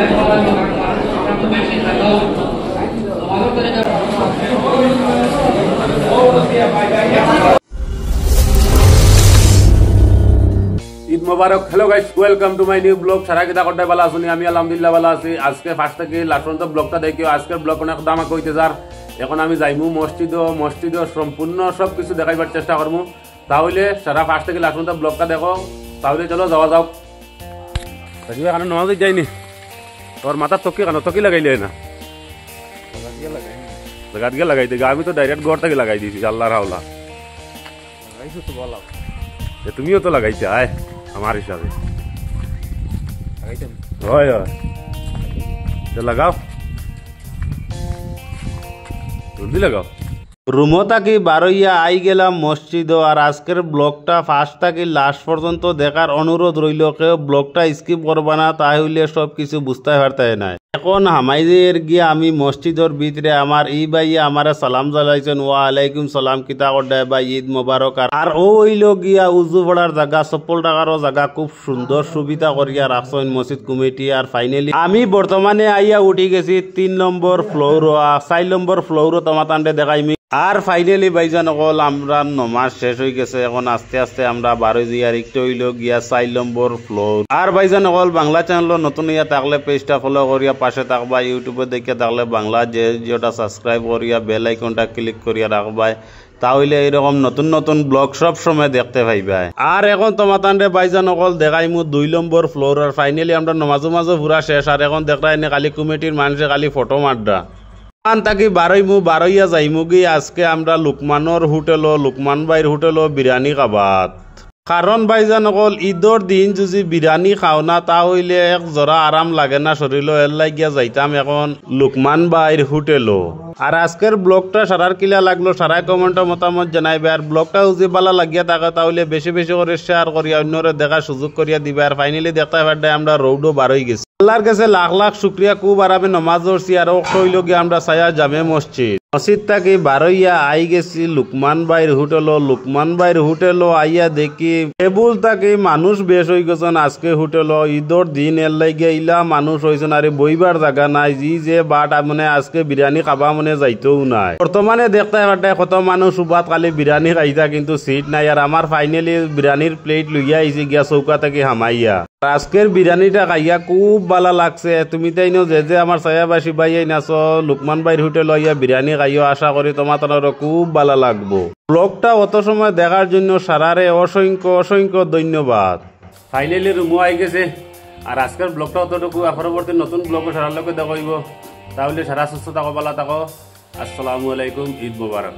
ঈদ মোবারক। Hello guys, welcome to my new blog. সারা কিতা করতে ভালো আছি, আমি আলহামদুলিল্লাহ ভালো আছি। আজকে ফার্স্ট থেকে লাস্ট পর্যন্ত ব্লগটা দেখিও। আজকের ব্লগ অনেক দামা কইতে যার এখন আমি যাইমু মসজিদ সম্পূর্ণ সব কিছু দেখাইবার চেষ্টা করবো। তাহলে সারা ফার্স্ট থেকে লাস্ট পর্যন্ত ব্লগটা দেখো। তাহলে চলো যাওয়া যাও। তাকিবে কেন নমাজ যাইনি? তোর মাথার চকি কেন চকি লাগাইলে না? জায়গাত গিয়ে লাগাই দিই, আমি তো ডাইরেক্ট ঘর থেকে লাগাই দিয়েছি। আল্লাহর হাওলা, তুমিও তো লাগাইছে আয় আমার হিসাবে। হয় লাগাও, জলদি লাগাও। রুমো থাকি বারইয়া আই গেলাম মসজিদ। আর আজকের ব্লগটা ফার্স্ট থাকি লাস্ট পর্যন্ত দেখার অনুরোধ রইল। কেউ ব্লগটা স্কিপ করবা না, তাহলে সব কিছু বুঝতে পারতে নাই। এখন হামাইদের গিয়ে আমি মসজিদের ভিতরে আমার ই ভাইয়া আমারে সালাম জানাইছেন, ওয়া আলাইকুম সালাম, কিতা করডায় ভাই ঈদ মোবারক। আর ও হইল গিয়া উজু পড়ার জায়গা, চপ্পল টাকারও জায়গা খুব সুন্দর সুবিধা করিয়া রাখছেন মসজিদ কমিটি। আর ফাইনালি আমি বর্তমানে আইয়া উঠি গেছি 3 নম্বর ফ্লোর, 4 নম্বর ফ্লোর তোমাতান্ডে দেখাইমি। আর ফাইনালি ভাইজান অকল আমরা নমাজ শেষ হয়ে গেছে। এখন আস্তে আস্তে আমরা বারো জিয়ার একটু হইল গিয়া 4 নম্বর ফ্লোর। আর ভাইজান অকল বাংলা চ্যানেল নতুন ইয়া থাকলে পেজটা ফলো করিয়া পাশে থাকবা। ইউটিউবে দেখে থাকলে বাংলা যেটা সাবস্ক্রাইব করিয়া বেল আইকনটা ক্লিক করিয়া রাখবা। তাহলে এরকম নতুন নতুন ব্লগ সব সময় দেখতে পাইবা। আর এখন তোমাতান্ডে ভাইজান অকল দেখাইমু 2 নম্বর ফ্লোর। আর ফাইনালি আমরা নমাজও পুরা শেষ। আর এখন দেখাই নে খালি কমিটির মানুষে খালি ফটো মারডা তাকি বারইয়া যাইমু গিয়ে আজকে আমরা লুকমানোর হোটেলও, লুকমান ভাইয়ের হোটেলও বিরিয়ানি খাবাত। কারণ ভাইজান অকল ঈদর দিন যদি বিরিয়ানি খাও না, তাহলে এক জোড়া আরাম লাগে না শরীরও। এর লাগিয়া যাইতাম এখন লুকমান ভাইয়ের হোটেলও। আর আজকের ব্লগটা সারার কিলা লাগলো সারাই কমেন্টে মতামত জানাইবে। আর ব্লগটা যদি ভালো লাগিয়া থাকে তাহলে বেশি বেশি করে শেয়ার করিয়া অন্যরে দেখার সুযোগ করিয়া দিবে। আর ফাইনালি দেখতে পারলে আমরা রোডও বারই গেছি। আল্লাহর কাছে লাখ লাখ শুক্রিয়া। খুব আর আমি নমাজ পড়ছি। আর কইল গিয়ে আমরা ছায়া জামে মসজিদ থাকি বারইয়া আই গেছি লুকমান ভাইয়ের হোটেলও। লুকমান ভাইয়ের হোটেলও আইয়া দেখি টেবুল থাকি মানুষ বেশ হয়ে গেছেন আজকে হোটেলও। ঈদর দিন এর লাগিয়া ইলা মানুষ হয়েছেন। আর বইবার জায়গা নাই, যে বাট মানে আজকে বিরিয়ানি খাবা মানে যাইতেও নাই। বর্তমানে দেখতে পারতে কত মানুষ উবাত খালি বিরিয়ানি খাইতা, কিন্তু সিট নাই। আর আমার ফাইনালি বিরিয়ানির প্লেট লইয়া আইছি গিয়া চৌকা থেকে হামাইয়া। আজকের বিরিয়ানিটা খাইয়া খুব ভালো লাগছে। তুমি তাই যে আমার ছায়াবাসী ভাই নাচ লুকমান ভাইয়ের হোটেল হইয়া বিরিয়ানি খাইও। আশা করি তোমার খুব ভালো লাগবো। ব্লগটা অত সময় দেখার জন্য সারারে অসংখ্য অসংখ্য ধন্যবাদ। ফাইনালি রুমও আই গেছে। আর আজকের ব্লগটা অতটুকু। পরবর্তী নতুন ব্লগ সারার লোকে দেখাইব। তাহলে সারা সুস্থ থাকো, ভালো থাকো। আসসালামু আলাইকুম, ঈদ মোবারক।